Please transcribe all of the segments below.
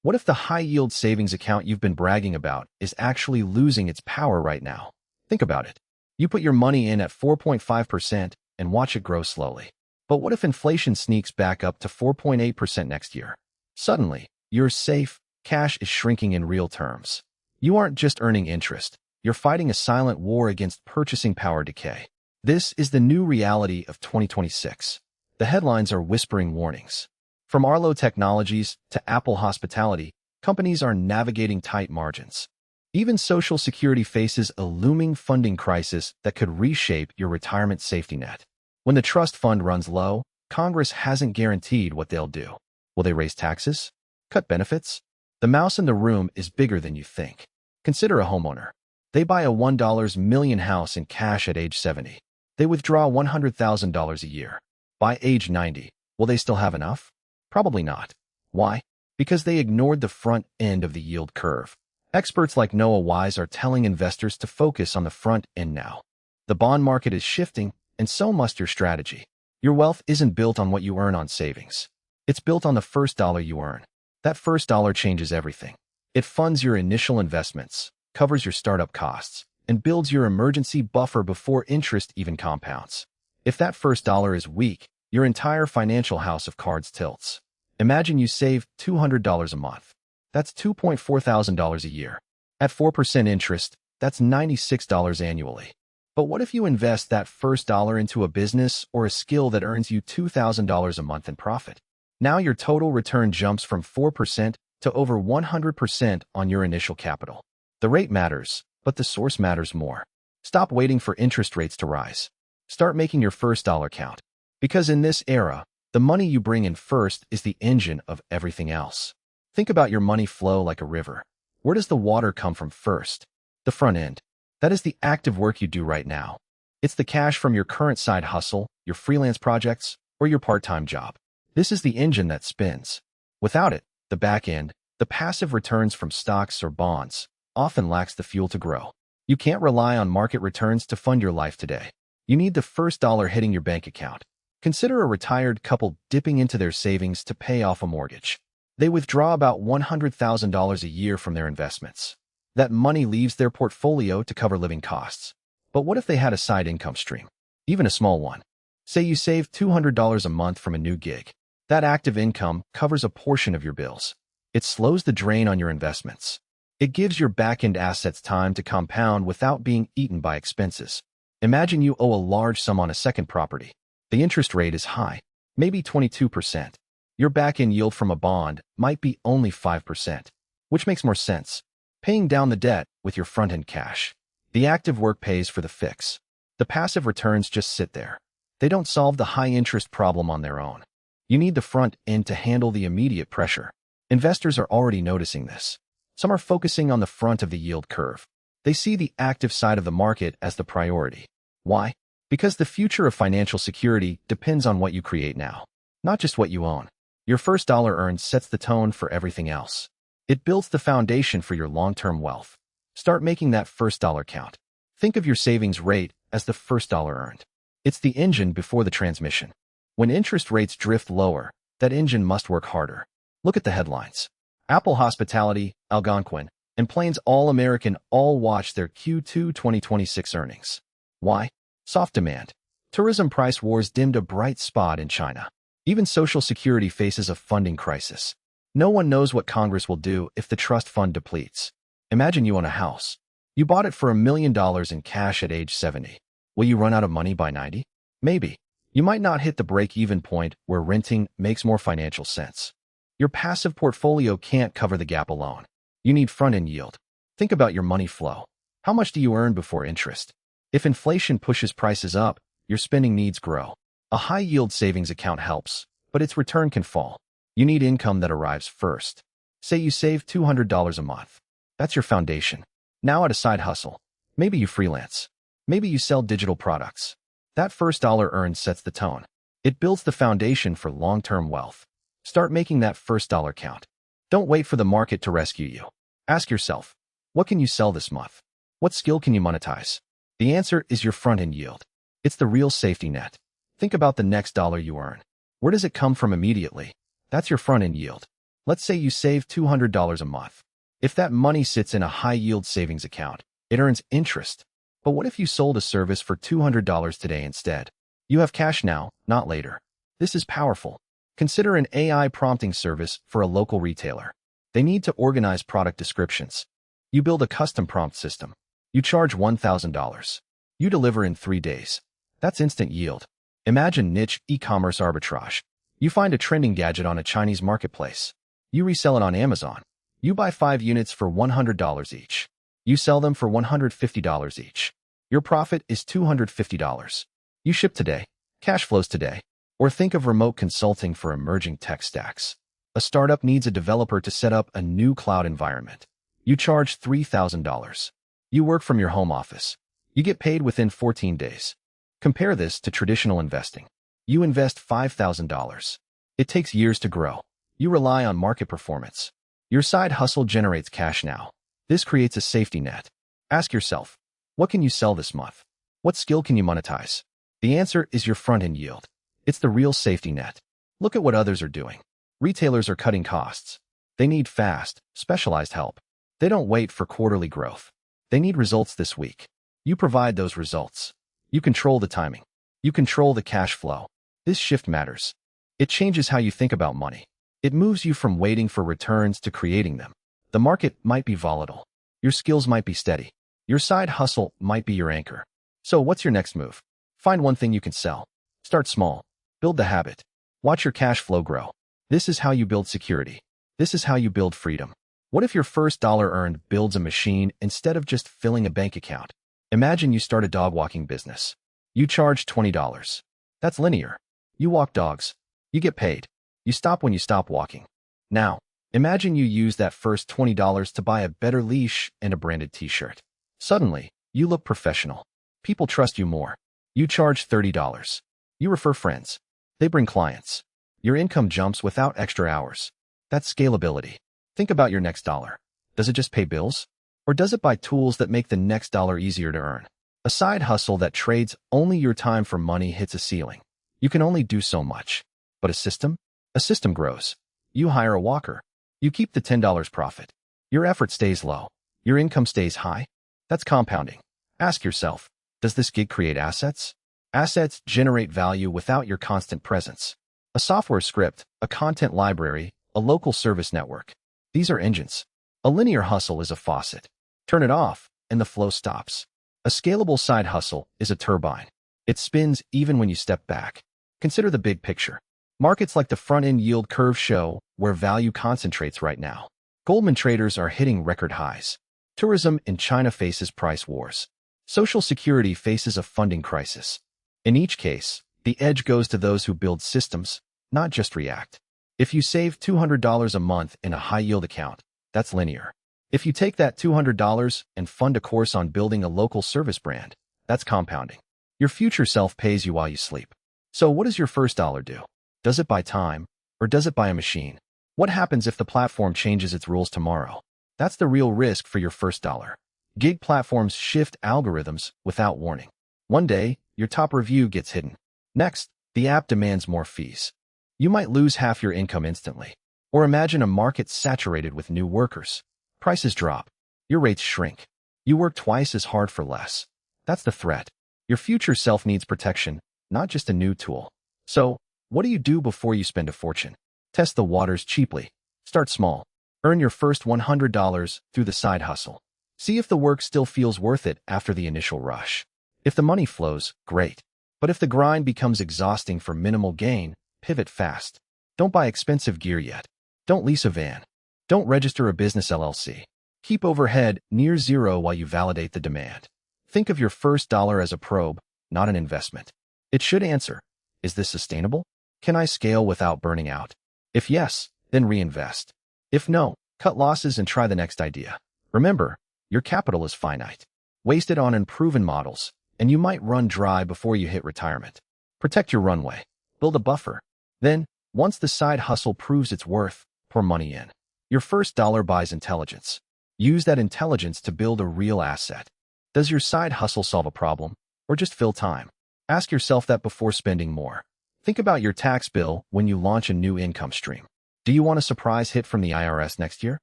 What if the high-yield savings account you've been bragging about is actually losing its power right now? Think about it. You put your money in at 4.5% and watch it grow slowly. But what if inflation sneaks back up to 4.8% next year? Suddenly, you're safe, cash is shrinking in real terms. You aren't just earning interest, you're fighting a silent war against purchasing power decay. This is the new reality of 2026. The headlines are whispering warnings. From Arlo Technologies to Apple Hospitality, companies are navigating tight margins. Even Social Security faces a looming funding crisis that could reshape your retirement safety net. When the trust fund runs low, Congress hasn't guaranteed what they'll do. Will they raise taxes? Cut benefits? The mouse in the room is bigger than you think. Consider a homeowner. They buy a $1 million house in cash at age 70. They withdraw $100,000 a year. By age 90, will they still have enough? Probably not. Why? Because they ignored the front end of the yield curve. Experts like Noah Wise are telling investors to focus on the front end now. The bond market is shifting, and so must your strategy. Your wealth isn't built on what you earn on savings. It's built on the first dollar you earn. That first dollar changes everything. It funds your initial investments, covers your startup costs, and builds your emergency buffer before interest even compounds. If that first dollar is weak, your entire financial house of cards tilts. Imagine you save $200 a month. That's $2,400 a year. At 4% interest, that's $96 annually. But what if you invest that first dollar into a business or a skill that earns you $2,000 a month in profit? Now your total return jumps from 4% to over 100% on your initial capital. The rate matters, but the source matters more. Stop waiting for interest rates to rise. Start making your first dollar count. Because in this era, the money you bring in first is the engine of everything else. Think about your money flow like a river. Where does the water come from first? The front end. That is the active work you do right now. It's the cash from your current side hustle, your freelance projects, or your part-time job. This is the engine that spins. Without it, the back end, the passive returns from stocks or bonds, often lacks the fuel to grow. You can't rely on market returns to fund your life today. You need the first dollar hitting your bank account. Consider a retired couple dipping into their savings to pay off a mortgage. They withdraw about $100,000 a year from their investments. That money leaves their portfolio to cover living costs. But what if they had a side income stream? Even a small one. Say you save $200 a month from a new gig. That active income covers a portion of your bills. It slows the drain on your investments. It gives your back-end assets time to compound without being eaten by expenses. Imagine you owe a large sum on a second property. The interest rate is high, maybe 22%. Your back-end yield from a bond might be only 5%. Which makes more sense? Paying down the debt with your front-end cash. The active work pays for the fix. The passive returns just sit there. They don't solve the high-interest problem on their own. You need the front end to handle the immediate pressure. Investors are already noticing this. Some are focusing on the front of the yield curve. They see the active side of the market as the priority. Why? Because the future of financial security depends on what you create now, not just what you own. Your first dollar earned sets the tone for everything else. It builds the foundation for your long-term wealth. Start making that first dollar count. Think of your savings rate as the first dollar earned. It's the engine before the transmission. When interest rates drift lower, that engine must work harder. Look at the headlines. Apple Hospitality, Algonquin, and Plains All-American all watch their Q2 2026 earnings. Why? Soft demand. Tourism price wars dimmed a bright spot in China. Even Social Security faces a funding crisis. No one knows what Congress will do if the trust fund depletes. Imagine you own a house. You bought it for $1 million in cash at age 70. Will you run out of money by 90? Maybe. You might not hit the break-even point where renting makes more financial sense. Your passive portfolio can't cover the gap alone. You need front-end yield. Think about your money flow. How much do you earn before interest? If inflation pushes prices up, your spending needs grow. A high-yield savings account helps, but its return can fall. You need income that arrives first. Say you save $200 a month. That's your foundation. Now add a side hustle. Maybe you freelance. Maybe you sell digital products. That first dollar earned sets the tone. It builds the foundation for long-term wealth. Start making that first dollar count. Don't wait for the market to rescue you. Ask yourself, what can you sell this month? What skill can you monetize? The answer is your front-end yield. It's the real safety net. Think about the next dollar you earn. Where does it come from immediately? That's your front-end yield. Let's say you save $200 a month. If that money sits in a high-yield savings account, it earns interest. But what if you sold a service for $200 today instead? You have cash now, not later. This is powerful. Consider an AI prompting service for a local retailer. They need to organize product descriptions. You build a custom prompt system. You charge $1,000. You deliver in 3 days. That's instant yield. Imagine niche e-commerce arbitrage. You find a trending gadget on a Chinese marketplace. You resell it on Amazon. You buy 5 units for $100 each. You sell them for $150 each. Your profit is $250. You ship today. Cash flows today. Or think of remote consulting for emerging tech stacks. A startup needs a developer to set up a new cloud environment. You charge $3,000. You work from your home office. You get paid within 14 days. Compare this to traditional investing. You invest $5,000. It takes years to grow. You rely on market performance. Your side hustle generates cash now. This creates a safety net. Ask yourself, what can you sell this month? What skill can you monetize? The answer is your front-end yield. It's the real safety net. Look at what others are doing. Retailers are cutting costs. They need fast, specialized help. They don't wait for quarterly growth. They need results this week. You provide those results. You control the timing. You control the cash flow. This shift matters. It changes how you think about money. It moves you from waiting for returns to creating them. The market might be volatile. Your skills might be steady. Your side hustle might be your anchor. So what's your next move? Find one thing you can sell. Start small. Build the habit. Watch your cash flow grow. This is how you build security. This is how you build freedom. What if your first dollar earned builds a machine instead of just filling a bank account? Imagine you start a dog walking business. You charge $20. That's linear. You walk dogs. You get paid. You stop when you stop walking. Now, imagine you use that first $20 to buy a better leash and a branded t-shirt. Suddenly, you look professional. People trust you more. You charge $30. You refer friends. They bring clients. Your income jumps without extra hours. That's scalability. Think about your next dollar. Does it just pay bills? Or does it buy tools that make the next dollar easier to earn? A side hustle that trades only your time for money hits a ceiling. You can only do so much. But a system? A system grows. You hire a walker. You keep the $10 profit. Your effort stays low. Your income stays high. That's compounding. Ask yourself, does this gig create assets? Assets generate value without your constant presence. A software script, a content library, a local service network. These are engines. A linear hustle is a faucet. Turn it off, and the flow stops. A scalable side hustle is a turbine. It spins even when you step back. Consider the big picture. Markets like the front-end yield curve show where value concentrates right now. Goldman traders are hitting record highs. Tourism in China faces price wars. Social security faces a funding crisis. In each case, the edge goes to those who build systems, not just react. If you save $200 a month in a high-yield account, that's linear. If you take that $200 and fund a course on building a local service brand, that's compounding. Your future self pays you while you sleep. So what does your first dollar do? Does it buy time, or does it buy a machine? What happens if the platform changes its rules tomorrow? That's the real risk for your first dollar. Gig platforms shift algorithms without warning. One day, your top review gets hidden. Next, the app demands more fees. You might lose half your income instantly. Or imagine a market saturated with new workers. Prices drop. Your rates shrink. You work twice as hard for less. That's the threat. Your future self needs protection, not just a new tool. So, what do you do before you spend a fortune? Test the waters cheaply. Start small. Earn your first $100 through the side hustle. See if the work still feels worth it after the initial rush. If the money flows, great. But if the grind becomes exhausting for minimal gain, pivot fast. Don't buy expensive gear yet. Don't lease a van. Don't register a business LLC. Keep overhead near zero while you validate the demand. Think of your first dollar as a probe, not an investment. It should answer, is this sustainable? Can I scale without burning out? If yes, then reinvest. If no, cut losses and try the next idea. Remember, your capital is finite. Waste it on unproven models, and you might run dry before you hit retirement. Protect your runway. Build a buffer. Then, once the side hustle proves its worth, pour money in. Your first dollar buys intelligence. Use that intelligence to build a real asset. Does your side hustle solve a problem, or just fill time? Ask yourself that before spending more. Think about your tax bill when you launch a new income stream. Do you want a surprise hit from the IRS next year?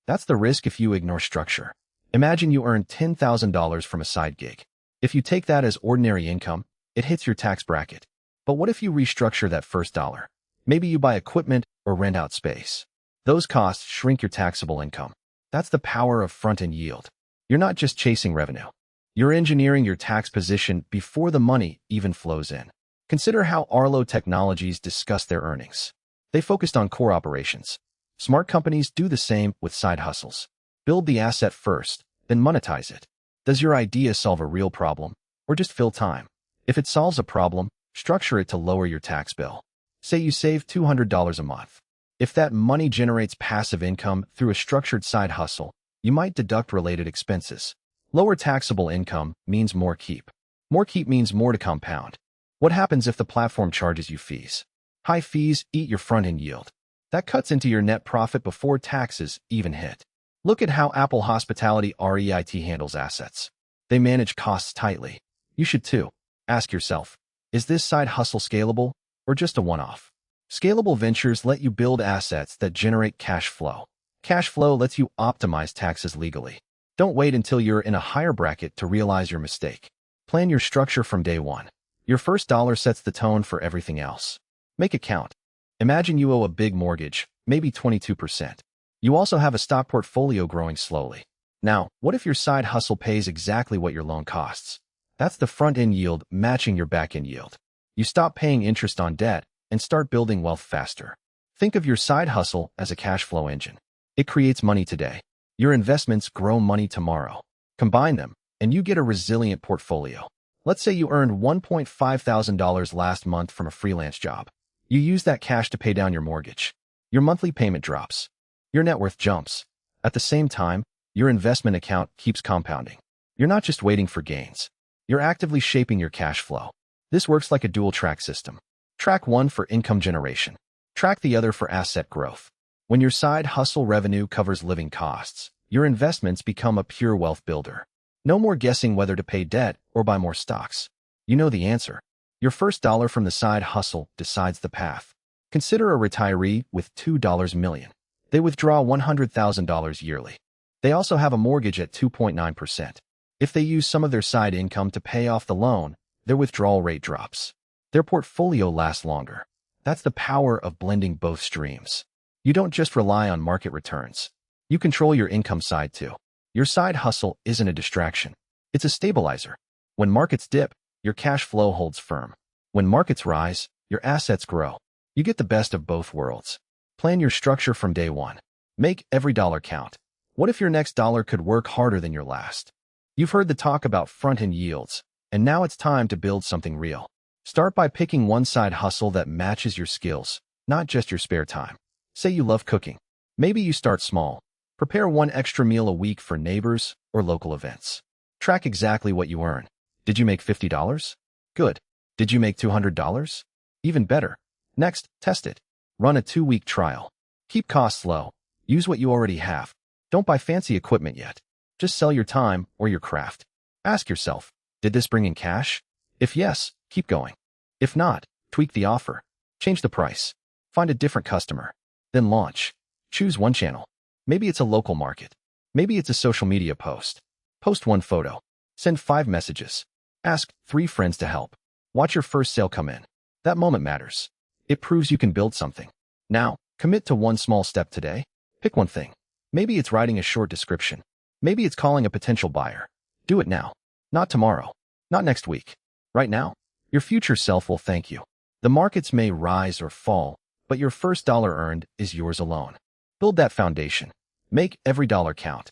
That's the risk if you ignore structure. Imagine you earn $10,000 from a side gig. If you take that as ordinary income, it hits your tax bracket. But what if you restructure that first dollar? Maybe you buy equipment or rent out space. Those costs shrink your taxable income. That's the power of front-end yield. You're not just chasing revenue. You're engineering your tax position before the money even flows in. Consider how Arlo Technologies discussed their earnings. They focused on core operations. Smart companies do the same with side hustles. Build the asset first, then monetize it. Does your idea solve a real problem, or just fill time? If it solves a problem, structure it to lower your tax bill. Say you save $200 a month. If that money generates passive income through a structured side hustle, you might deduct related expenses. Lower taxable income means more keep. More keep means more to compound. What happens if the platform charges you fees? High fees eat your front-end yield. That cuts into your net profit before taxes even hit. Look at how Apple Hospitality REIT handles assets. They manage costs tightly. You should too. Ask yourself, is this side hustle scalable or just a one-off? Scalable ventures let you build assets that generate cash flow. Cash flow lets you optimize taxes legally. Don't wait until you're in a higher bracket to realize your mistake. Plan your structure from day one. Your first dollar sets the tone for everything else. Make it count. Imagine you owe a big mortgage, maybe 22%. You also have a stock portfolio growing slowly. Now, what if your side hustle pays exactly what your loan costs? That's the front-end yield matching your back-end yield. You stop paying interest on debt and start building wealth faster. Think of your side hustle as a cash flow engine. It creates money today. Your investments grow money tomorrow. Combine them, and you get a resilient portfolio. Let's say you earned $1,500 last month from a freelance job. You use that cash to pay down your mortgage. Your monthly payment drops. Your net worth jumps. At the same time, your investment account keeps compounding. You're not just waiting for gains. You're actively shaping your cash flow. This works like a dual-track system. Track one for income generation. Track the other for asset growth. When your side hustle revenue covers living costs, your investments become a pure wealth builder. No more guessing whether to pay debt or buy more stocks. You know the answer. Your first dollar from the side hustle decides the path. Consider a retiree with $2 million. They withdraw $100,000 yearly. They also have a mortgage at 2.9%. If they use some of their side income to pay off the loan, their withdrawal rate drops. Their portfolio lasts longer. That's the power of blending both streams. You don't just rely on market returns. You control your income side too. Your side hustle isn't a distraction. It's a stabilizer. When markets dip, your cash flow holds firm. When markets rise, your assets grow. You get the best of both worlds. Plan your structure from day one. Make every dollar count. What if your next dollar could work harder than your last? You've heard the talk about front-end yields, and now it's time to build something real. Start by picking one side hustle that matches your skills, not just your spare time. Say you love cooking. Maybe you start small. Prepare one extra meal a week for neighbors or local events. Track exactly what you earn. Did you make $50? Good. Did you make $200? Even better. Next, test it. Run a 2-week trial. Keep costs low. Use what you already have. Don't buy fancy equipment yet. Just sell your time or your craft. Ask yourself, did this bring in cash? If yes, keep going. If not, tweak the offer. Change the price. Find a different customer. Then launch. Choose one channel. Maybe it's a local market. Maybe it's a social media post. Post one photo. Send 5 messages. Ask 3 friends to help. Watch your first sale come in. That moment matters. It proves you can build something. Now, commit to one small step today. Pick one thing. Maybe it's writing a short description. Maybe it's calling a potential buyer. Do it now. Not tomorrow. Not next week. Right now. Your future self will thank you. The markets may rise or fall, but your first dollar earned is yours alone. Build that foundation. Make every dollar count.